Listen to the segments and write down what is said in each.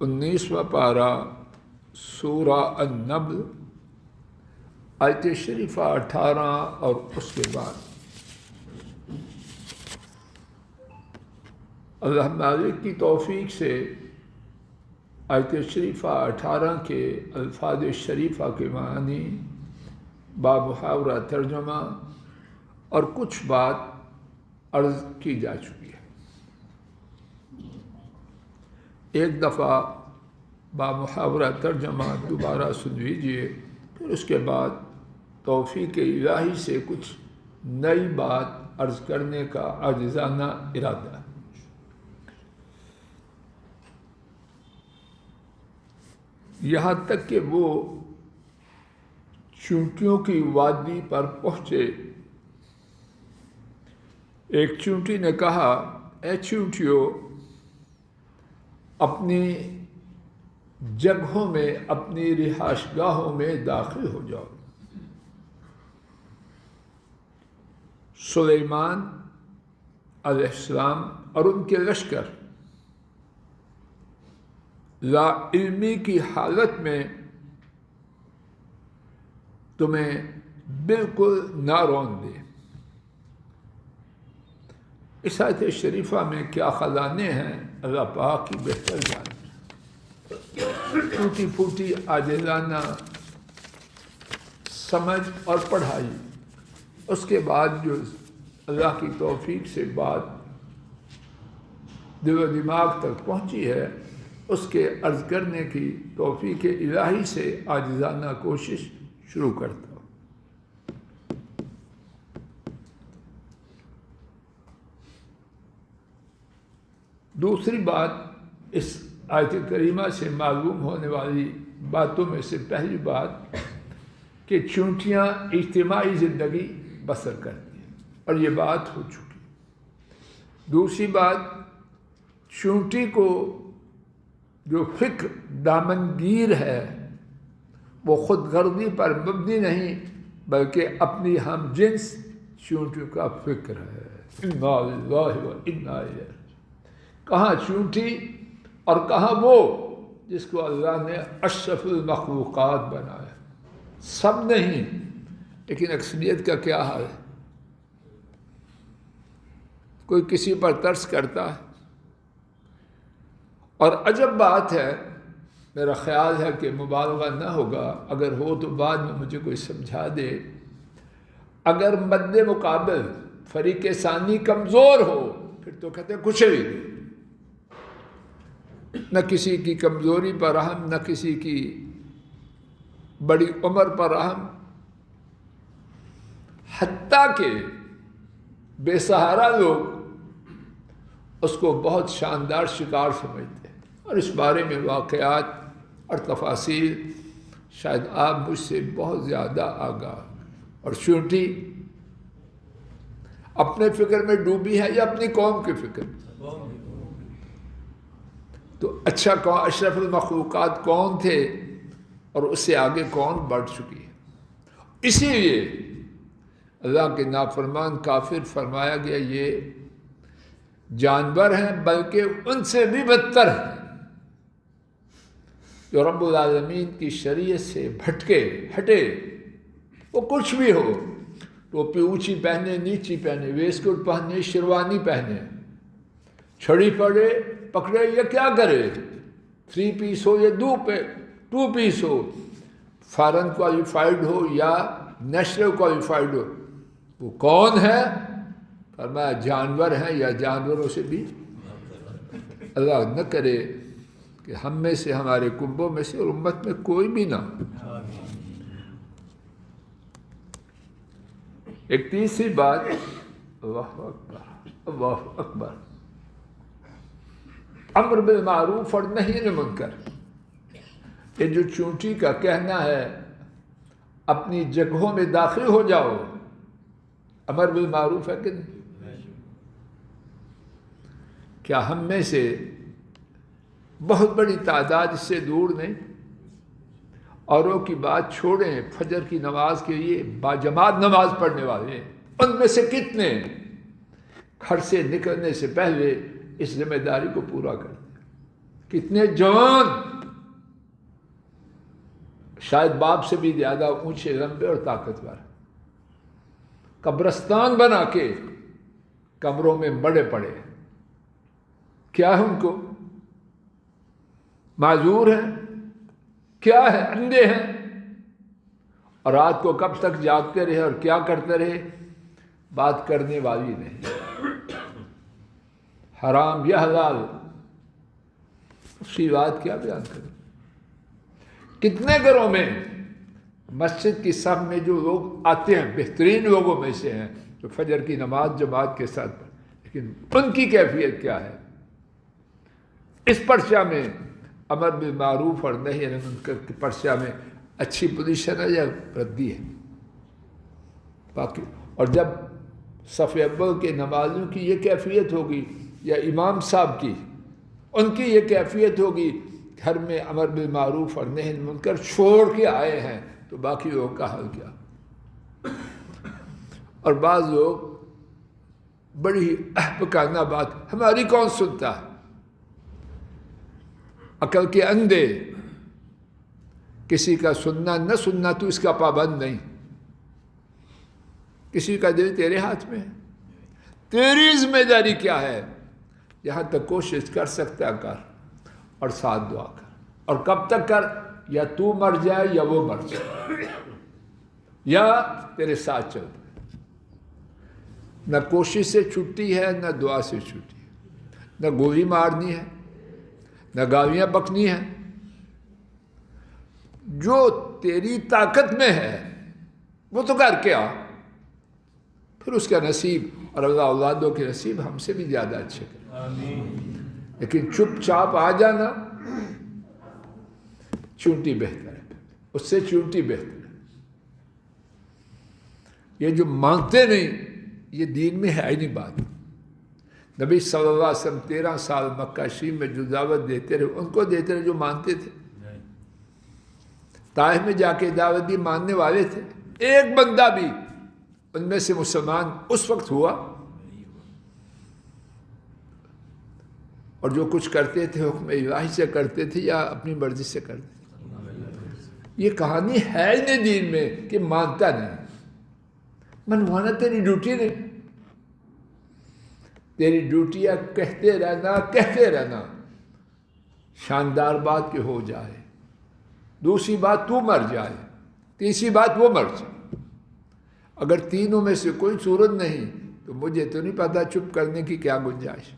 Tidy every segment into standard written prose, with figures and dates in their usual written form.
19واں پارہ سورہ النمل آیت شریفہ 18 اور اس کے بعد اللہ مالک کی توفیق سے آیت شریفہ 18 کے الفاظ شریفہ کے معنی بامحاورہ ترجمہ اور کچھ بات عرض کی جا چکی ہے۔ ایک دفعہ بامحاورہ ترجمہ دوبارہ سن لیجیے، پھر اس کے بعد توفیق الہی سے کچھ نئی بات عرض کرنے کا عاجزانہ ارادہ ہے۔ یہاں تک کہ وہ چونٹیوں کی وادی پر پہنچے، ایک چونٹی نے کہا، اے چونٹیوں، اپنی جگہوں میں، اپنی رہائش گاہوں میں داخل ہو جاؤ۔ سلیمان علیہ السلام اور ان کے لشکر لا علمی کی حالت میں تمہیں بالکل نہ رون دے۔ اس آیت شریفہ میں کیا خزانے ہیں اللہ پاک کی بہتر جانتے۔ ٹوٹی پھوٹی عاجزانہ سمجھ اور پڑھائی، اس کے بعد جو اللہ کی توفیق سے بات دل و دماغ تک پہنچی ہے، اس کے عرض کرنے کی توفیق الہی سے عاجزانہ کوشش شروع کرتا ہوں۔ دوسری بات، اس آیت کریمہ سے معلوم ہونے والی باتوں میں سے پہلی بات کہ چونٹیاں اجتماعی زندگی بسر کرتی ہیں، اور یہ بات ہو چکی۔ دوسری بات، چونٹی کو جو فکر دامنگیر ہے وہ خود غرضی پر مبنی نہیں، بلکہ اپنی ہم جنس چونٹیوں کا فکر ہے۔ انا للہ و انا الیہ۔ کہاں چونٹی اور کہاں وہ جس کو اللہ نے اشرف المخلوقات بنایا؟ سب نہیں، لیکن اکثریت کا کیا حال ہے؟ کوئی کسی پر ترس کرتا ہے۔ اور عجب بات ہے، میرا خیال ہے کہ مبالغہ نہ ہوگا، اگر ہو تو بعد میں مجھے کوئی سمجھا دے، اگر مد مقابل فریق ثانی کمزور ہو پھر تو کہتے ہیں کچھ بھی نہیں، نہ کسی کی کمزوری پر رحم، نہ کسی کی بڑی عمر پر رحم، حتیٰ کہ بے سہارا لوگ اس کو بہت شاندار شکار سمجھتے ہیں۔ اور اس بارے میں واقعات اور تفاصیل شاید آپ مجھ سے بہت زیادہ آگاہ۔ اور چونٹی اپنے فکر میں ڈوبی ہے یا اپنی قوم کی فکر میں؟ تو اچھا کون، اشرف المخلوقات کون تھے اور اس سے آگے کون بڑھ چکی ہے؟ اسی لیے اللہ کے نافرمان کافر فرمایا گیا یہ جانور ہیں، بلکہ ان سے بھی بدتر ہیں، جو رب العالمین کی شریعت سے ہٹے، وہ کچھ بھی ہو، ٹوپی اونچی پہنے، نیچی پہنے، ویسٹ کوٹ پہنے، شیروانی پہنے، چھڑی پکڑے یا کیا کرے، 3 پیس ہو یا 2 پیس ہو، فارن کوالیفائڈ ہو یا نیشنل کوالیفائڈ ہو، وہ کون ہے؟ فرمایا جانور ہیں یا جانوروں سے بھی۔ اللہ نہ کرے کہ ہم میں سے، ہمارے کنبوں میں سے اور امت میں کوئی بھی نہ ہو۔ ایک تیسری بات، اللہ اکبر، اللہ اکبر، امر بالمعروف اور نہی عن المنکر۔ یہ جو چونٹی کا کہنا ہے اپنی جگہوں میں داخل ہو جاؤ، امر بالمعروف ہے کہ نہیں؟ کیا ہم میں سے بہت بڑی تعداد اس سے دور نہیں؟ اوروں کی بات چھوڑیں، فجر کی نماز کے لیے باجماعت نماز پڑھنے والے ان میں سے کتنے گھر سے نکلنے سے پہلے اس ذمہ داری کو پورا کرتے ہیں؟ کتنے جوان، شاید باپ سے بھی زیادہ اونچے لمبے اور طاقتور، قبرستان بنا کے کمروں میں بڑے پڑے، کیا ہے ان کو؟ معذور ہیں، کیا ہے؟ اندھے ہیں، اور رات کو کب تک جاگتے رہے اور کیا کرتے رہے؟ بات کرنے والی نہیں، حرام یا حلال، اس کی بات کیا بیان کریں؟ کتنے گھروں میں مسجد کی صف میں جو لوگ آتے ہیں بہترین لوگوں میں سے ہیں، جو فجر کی نماز جماعت کے ساتھ پڑھتے، لیکن ان کی کیفیت کیا ہے؟ اس پرچہ میں امر بالمعروف اور نہی عن المنکر کے پرچہ میں اچھی پوزیشن ہے یا ردی ہے؟ باقی اور جب صف اول کے نمازیوں کی یہ کیفیت ہوگی یا امام صاحب کی، ان کی یہ کیفیت ہوگی، گھر میں امر بالمعروف اور نہی عن المنکر چھوڑ کے آئے ہیں، تو باقی لوگوں کا حل کیا؟ اور بعض لوگ بڑی ہی احمقانہ بات، ہماری کون سنتا ہے؟ عقل کے اندھے، کسی کا سننا نہ سننا تو اس کا پابند نہیں، کسی کا دل تیرے ہاتھ میں ہے، تیری ذمہ داری کیا ہے؟ یہاں تک کوشش کر سکتا کر، اور ساتھ دعا کر، اور کب تک کر؟ یا تو مر جائے یا وہ مر جائے، یا تیرے ساتھ چل پائے۔ نہ کوشش سے چھٹی ہے، نہ دعا سے چھٹی ہے، نہ گولی مارنی ہے، نہ گالیاں بکنی ہے، جو تیری طاقت میں ہے وہ تو کر کے آ، پھر اس کا نصیب، اور اللہ اولادوں کے نصیب ہم سے بھی زیادہ اچھے کرے، لیکن چپ چاپ آ جانا چونٹی بہتر ہے، اس سے چونٹی بہتر ہے۔ یہ جو مانگتے نہیں، یہ دین میں ہے ہی نہیں بات۔ نبی صلی اللہ علیہ وسلم 13 سال مکہ شریف میں جو دعوت دیتے رہے، ان کو دیتے رہے جو مانتے تھے۔ طائف میں جا کے دعوت دی، ماننے والے تھے، ایک بندہ بھی ان میں سے مسلمان اس وقت ہوا، اور جو کچھ کرتے تھے حکم الہی سے کرتے تھے یا اپنی مرضی سے کرتے تھے۔ یہ کہانی ہے ہی نہیں دین میں کہ مانتا نہیں، منوانا تیری ڈیوٹی نہیں، تیری ڈیوٹی ہے کہتے رہنا، شاندار بات کہ ہو جائے، دوسری بات تو مر جائے، تیسری بات وہ مر جائے۔ اگر تینوں میں سے کوئی صورت نہیں تو مجھے تو نہیں پتا چپ کرنے کی کیا گنجائش۔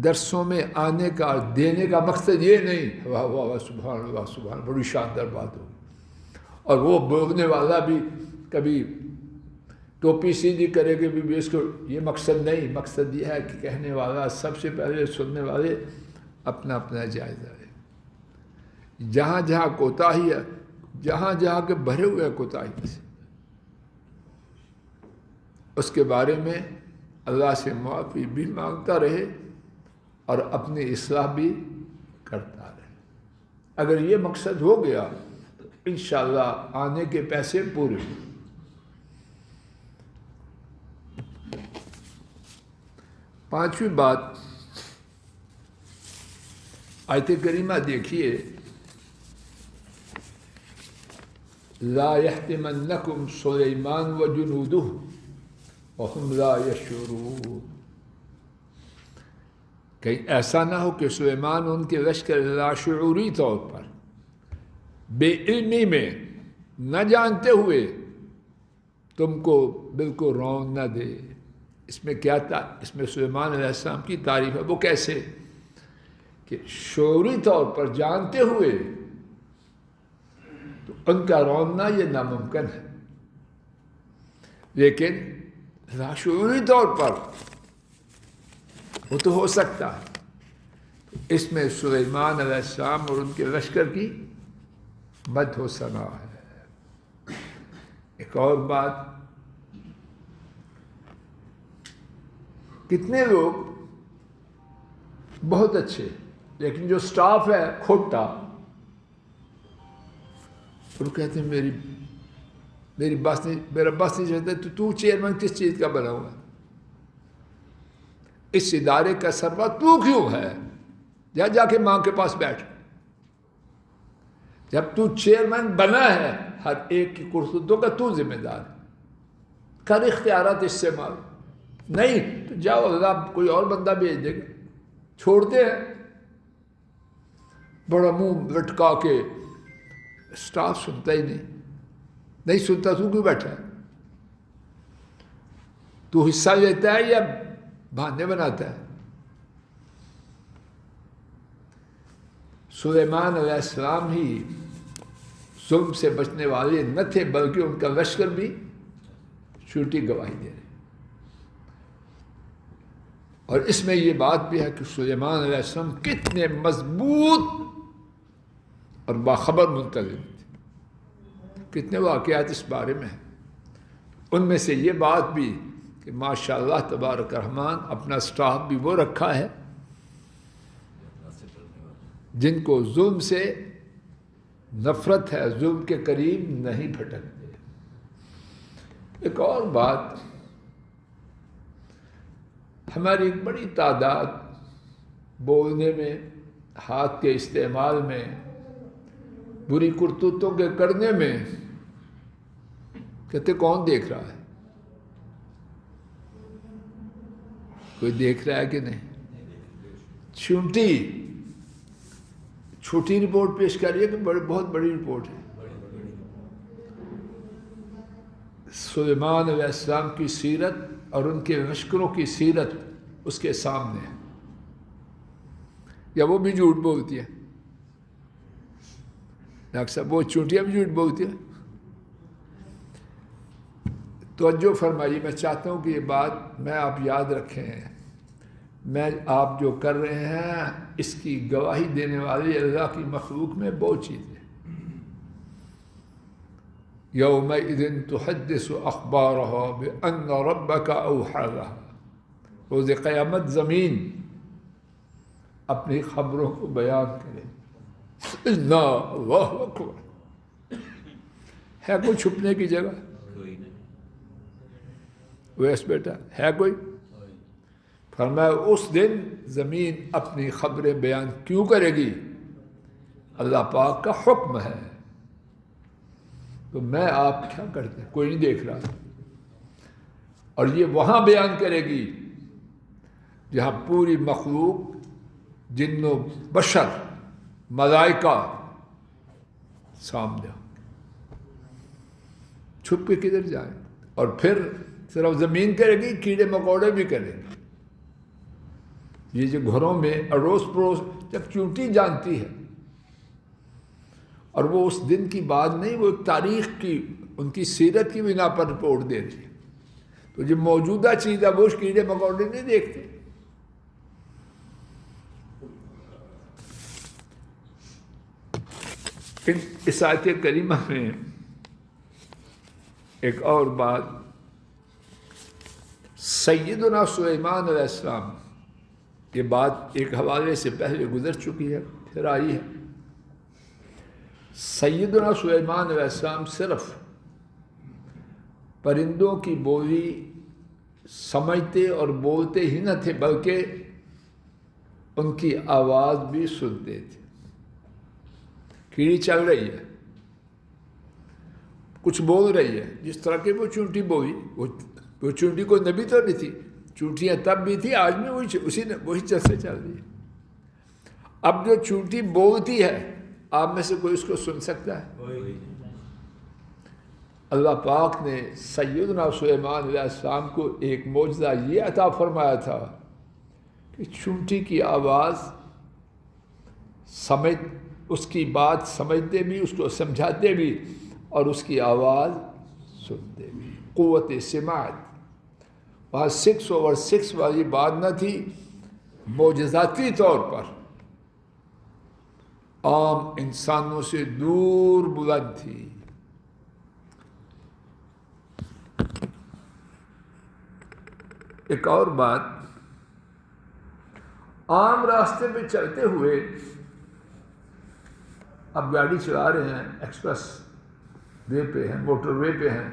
درسوں میں آنے کا اور دینے کا مقصد یہ نہیں، واہ واہ واہ سبحان اللہ سبحان، بڑی شاندار بات ہوگی، اور وہ بولنے والا بھی کبھی ٹوپی سیدھی کرے کہ بھی اس کو، یہ مقصد نہیں، مقصد یہ ہے کہ کہنے والا سب سے پہلے سننے والے اپنا اپنا جائزہ لے۔ جہاں جہاں کوتاہی ہے، جہاں جہاں کے بھرے ہوئے کوتاہی سے، اس کے بارے میں اللہ سے معافی بھی مانگتا رہے اور اپنی اصلاح بھی کرتا رہے۔ اگر یہ مقصد ہو گیا تو انشاءاللہ آنے کے پیسے پورے۔ پانچویں بات، آیت کریمہ دیکھیے، لا يحتمنکم سلیمان وجنودہ وهم لا یشعرون، کہیں ایسا نہ ہو کہ سلیمان ان کے لشکر لاشعوری طور پر، بے علمی میں، نہ جانتے ہوئے تم کو بالکل رون نہ دے۔ اس میں کیا تھا؟ اس میں سلیمان علیہ السلام کی تعریف ہے۔ وہ کیسے؟ کہ شعوری طور پر جانتے ہوئے تو ان کا روننا یہ ناممکن ہے، لیکن لاشعوری طور پر وہ تو ہو سکتا ہے۔ اس میں سلیمان علیہ السلام اور ان کے لشکر کی مدح و ثنا ہے۔ ایک اور بات، کتنے لوگ بہت اچھے لیکن جو سٹاف ہے کھوٹا، وہ کہتے ہیں میری بس نہیں، میرا بس نہیں چلتا، تو چیئرمین کس چیز کا بنا ہوا؟ اس ادارے کا سربراہ تو کیوں ہے؟ جا کے ماں کے پاس بیٹھ. جب تو چیئرمین بنا ہے ہر ایک کی کرتوتوں کا تو ذمہ دار ہے. کر اختیارات استعمال. نہیں تو جاؤ اللہ کوئی اور بندہ بھیج دے گا. چھوڑتے ہیں بڑا منہ لٹکا کے. اسٹاف سنتا ہی نہیں سنتا. تو کیوں بیٹھا ہے؟ تو حصہ لیتا ہے یا بہانے بناتا ہے؟ سلیمان علیہ السلام ہی ظلم سے بچنے والے نہ تھے بلکہ ان کا لشکر بھی جھوٹی گواہی دے رہے. اور اس میں یہ بات بھی ہے کہ سلیمان علیہ السلام کتنے مضبوط اور باخبر منتظم تھے. کتنے واقعات اس بارے میں ہیں. ان میں سے یہ بات بھی کہ ماشاء اللہ تبارک الرحمن اپنا سٹاف بھی وہ رکھا ہے جن کو ظلم سے نفرت ہے, ظلم کے قریب نہیں پھٹکتے. ایک اور بات, ہماری ایک بڑی تعداد بولنے میں, ہاتھ کے استعمال میں, بری کرتوتوں کے کرنے میں, کہتے کون دیکھ رہا ہے؟ کوئی دیکھ رہا ہے کہ نہیں؟ چھوٹی رپورٹ پیش کر رہی ہے کہ بہت بڑی رپورٹ ہے. سلیمان علیہ السلام کی سیرت اور ان کے لشکروں کی سیرت اس کے سامنے ہے. یا وہ بھی جھوٹ بولتی ہے؟ ڈاکٹر صاحب وہ چونٹیاں بھی جھوٹ بولتی ہیں. توجہ فرمائیے, میں چاہتا ہوں کہ یہ بات میں آپ یاد رکھیں. میں آپ جو کر رہے ہیں اس کی گواہی دینے والی اللہ کی مخلوق میں بہت چیزیں. یومئذ تحدث اخبارها بان ربک اوحی لها. روز قیامت زمین اپنی خبروں کو بیان کرے. اللہ اکبر. ہے کوئی چھپنے کی جگہ؟ ویس بیٹا ہے کوئی؟ فرمایا اس دن زمین اپنی خبریں بیان کیوں کرے گی؟ اللہ پاک کا حکم ہے. تو میں آپ کیا کرتے ہیں؟ کوئی نہیں دیکھ رہا. اور یہ وہاں بیان کرے گی جہاں پوری مخلوق, جن و بشر, ملائکہ سامنے. چھپ کے کدھر جائیں؟ اور پھر صرف زمین کرے گی, کیڑے مکوڑے بھی کریں گے. یہ جو گھروں میں اڑوس پڑوس, جب چونٹی جانتی ہے, اور وہ اس دن کی بات نہیں, وہ ایک تاریخ کی, ان کی سیرت کی بنا پر رپورٹ دے رہی ہے. تو جو موجودہ چیز ہے وہ کیڑے مکوڑے نہیں دیکھتے. اس آیت کریمہ میں ایک اور بات, سیدنا سلیمان علیہ السلام, یہ بات ایک حوالے سے پہلے گزر چکی ہے, پھر آئی ہے. سیدنا سلیمان علیہ السلام صرف پرندوں کی بولی سمجھتے اور بولتے ہی نہ تھے, بلکہ ان کی آواز بھی سنتے تھے. کیڑی چل رہی ہے, کچھ بول رہی ہے, جس طرح کہ وہ چونٹی بولی. وہ چونٹی کوئی نبی تو نہیں تھی, چونٹیاں تب بھی تھی, آج بھی وہی چل رہی ہے. اب جو چونٹی بولتی ہے, آپ میں سے کوئی اس کو سن سکتا ہے؟ اللہ پاک نے سیدنا سلیمان علیہ السلام کو ایک معجزہ یہ عطا فرمایا تھا کہ چونٹی کی آواز اس کی بات سمجھتے بھی, اس کو سمجھاتے بھی, اور اس کی آواز سنتے بھی. قوت سماعت. وہاں 6/6 والی بات نہ تھی, معجزاتی طور پر عام انسانوں سے دور بلند تھی. ایک اور بات, عام راستے پہ چلتے ہوئے, اب گاڑی چلا رہے ہیں, ایکسپریس وے پہ ہیں, موٹر وے پہ ہیں.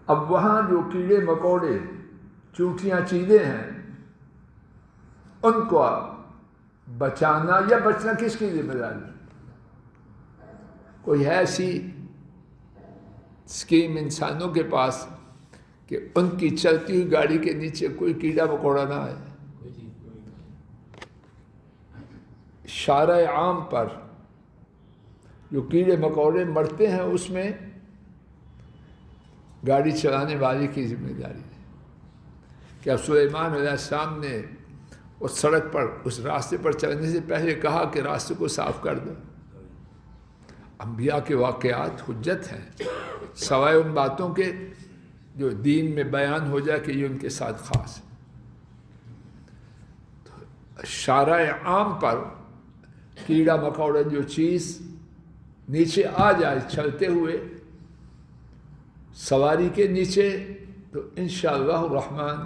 اب وہاں جو کیڑے مکوڑے, چونٹیاں, چیلے ہیں, ان کو بچانا یا بچنا کس کی ذمہ داری؟ کوئی ہے ایسی اسکیم انسانوں کے پاس کہ ان کی چلتی ہوئی گاڑی کے نیچے کوئی کیڑا مکوڑا نہ آئے؟ شارع عام پر جو کیڑے مکوڑے مرتے ہیں اس میں گاڑی چلانے والے کی ذمہ داری ہے۔ کیا سلیمان علیہ السلام نے اس سڑک پر اس راستے پر چلنے سے پہلے کہا کہ راستے کو صاف کر دو؟ انبیاء کے واقعات حجت ہیں، سوائے ان باتوں کے جو دین میں بیان ہو جائے کہ یہ ان کے ساتھ خاص ہے۔ شارع عام پر کیڑا مکوڑا جو چیز نیچے آ جائے چلتے ہوئے سواری کے نیچے، تو انشاءاللہ الرحمن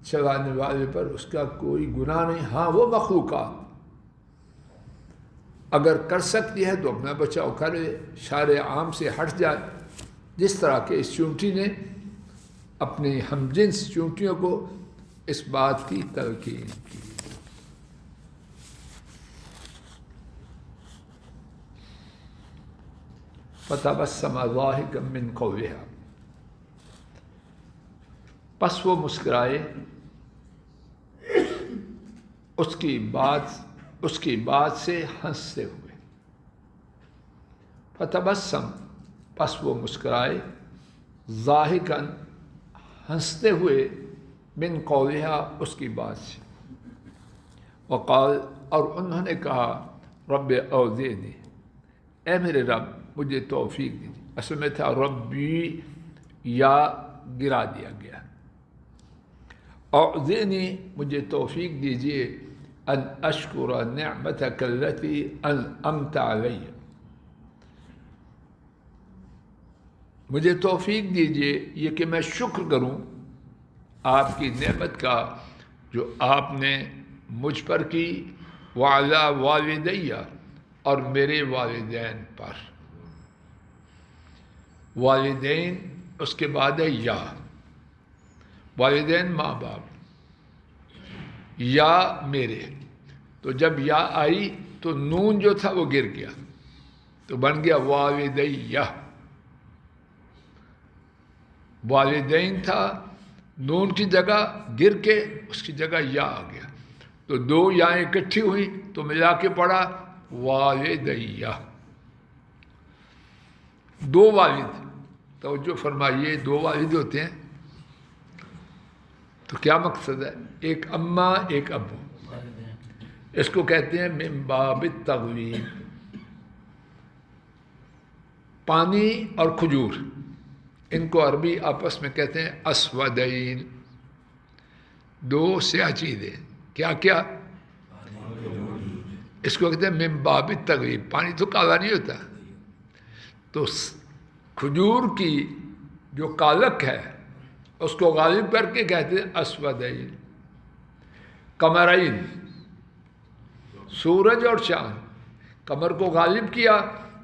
چلانے والے پر اس کا کوئی گناہ نہیں۔ ہاں وہ مخلوقات اگر کر سکتی ہے تو اپنا بچاؤ کرے، شارع عام سے ہٹ جائے، جس طرح کہ اس چونٹی نے اپنی ہم جنس چونٹیوں کو اس بات کی تلقین کی۔ فَتَبَسَّمَ ضَاحِكًا مِّن قَوْلِهَا، پس وہ مسکرائے اس کی بات سے ہنستے ہوئے۔ فتبسم، پس وہ مسکرائے، ضاحکاً، ہنستے ہوئے، من قولها، اس کی بات سے، وقال، اور انہوں نے کہا، رب اوزعنی، اے میرے رب مجھے توفیق دیجیے۔ اصل میں تھا ربی، یا گرا دیا گیا، اوزعنی، مجھے توفیق دیجیے، ان اشکر نعمتک التی انعمت علی، مجھے توفیق دیجیے یہ کہ میں شکر کروں آپ کی نعمت کا جو آپ نے مجھ پر کی، وعلی والدیہ، اور میرے والدین پر۔ والدین اس کے بعد ہے یا، والدین ماں باپ، یا میرے، تو جب یا آئی تو نون جو تھا وہ گر گیا، تو بن گیا والدیہ۔ والدین تھا، نون کی جگہ گر کے اس کی جگہ یا آ گیا، تو دو یائیں اکٹھی ہوئی تو ملا کے پڑھا والدیہ۔ دو والد، توجہ فرمائیے، دو والد ہوتے ہیں تو کیا مقصد ہے؟ ایک اماں ایک ابو، اس کو کہتے ہیں من باب التغلیب۔ پانی اور کھجور، ان کو عربی آپس میں کہتے ہیں اسودین، دو سیاہ چیزیں، کیا کیا؟ اس کو کہتے ہیں من باب التغلیب۔ پانی تو کالا نہیں ہوتا، تو کھجور کی جو کالک ہے اس کو غالب کر کے کہتے ہیں اسودین۔ قمرین، سورج اور چاند، قمر کو غالب کیا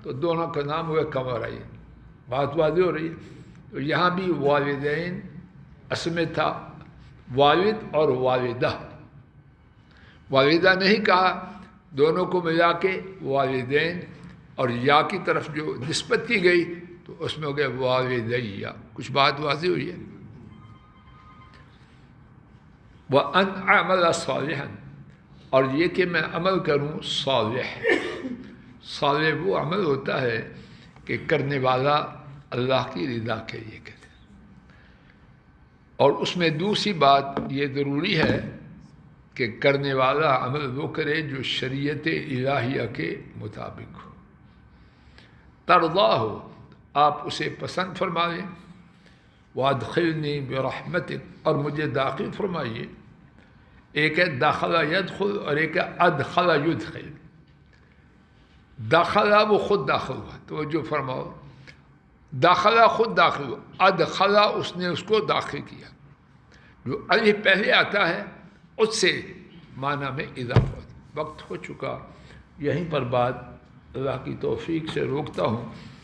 تو دونوں کا نام ہوئے قمرین۔ بات واضح ہو رہی ہے؟ تو یہاں بھی والدین اصل میں تھا والد اور والدہ، والدہ نہیں کہا، دونوں کو ملا کے والدین، اور یا کی طرف جو نسبت کی گئی تو اس میں ہو گیا والدیہ۔ کچھ بات واضح ہوئی ہے؟ وَأَنْ أَعْمَلَ صَالِحًا، اور یہ کہ میں عمل کروں صالح۔ صالح وہ عمل ہوتا ہے کہ کرنے والا اللہ کی رضا کے لیے کرے، اور اس میں دوسری بات یہ ضروری ہے کہ کرنے والا عمل وہ کرے جو شریعت الہیہ کے مطابق ہو، ترضا ہو، آپ اسے پسند فرما لیں۔ وادخلنی برحمتک، اور مجھے داخل فرمائیے۔ ایک ہے دخل یدخل اور ایک ہے ادخل یدخل۔ دخل وہ خود داخل ہوا، توجہ فرماؤ، داخلہ خود داخل ہوا، ادخلہ اس نے اس کو داخل کیا۔ جو الف پہلے آتا ہے اس سے معنی میں اضافہ ہوتا ہے۔ وقت ہو چکا، یہیں پر بات اللہ کی توفیق سے روکتا ہوں۔